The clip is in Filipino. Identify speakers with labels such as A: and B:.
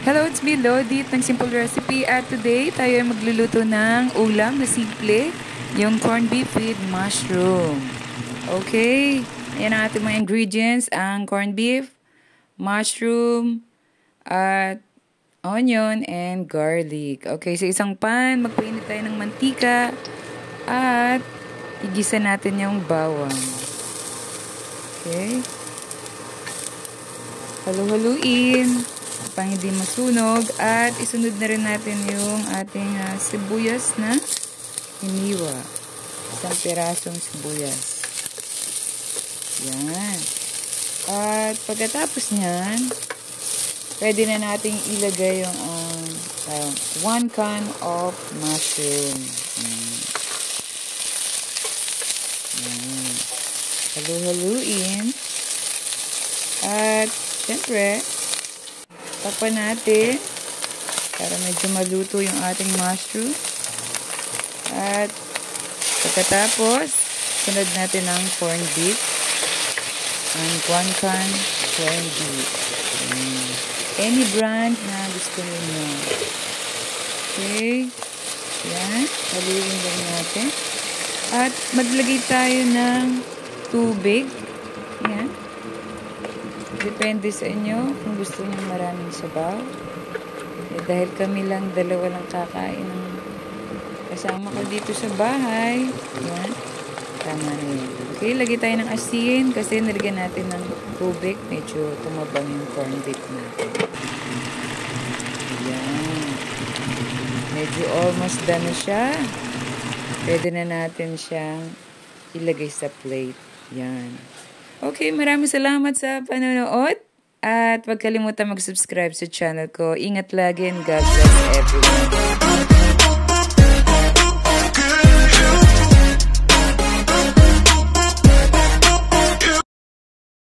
A: Hello, it's me, Lodit, ng Simple Recipe. At today, tayo ay magluluto ng ulam na simple, yung corned beef with mushroom. Okay, ayan ang ating mga ingredients, ang corned beef, mushroom, at onion, and garlic. Okay, sa isang pan, magpainit tayo ng mantika, at igisa natin yung bawang. Okay. Halu-haluin pang hindi masunog at isunod na rin natin yung ating sibuyas na hiniwa. Isang pirasong sibuyas. Yan. At pagkatapos nyan, pwede na nating ilagay yung 1 can of mushroom. Yan. Halu-haluin. At siyempre, takpan natin para medyo maluto yung ating mushroom. At pagkatapos, sunod natin ang corned beef. Ang 1 can corned beef. Any brand na gusto niyo. Okay. Yan. Haluin lang natin. At maglagay tayo ng tubig. Yan. Depende sa inyo kung gusto niyo maraming sabaw. Dahil kami lang, dalawa lang kakain ng kasama ko dito sa bahay. Yan. Tama na yun. Okay, lagay tayo ng asin kasi nilagyan natin ng tubig. Medyo tumabang yung corned beef natin. Yan. Medyo almost done na siya. Pwede na natin siyang ilagay sa plate. Yan. Okay, maraming salamat sa panonood. At huwag kalimutan mag-subscribe sa channel ko. Ingat lagi and God bless everyone.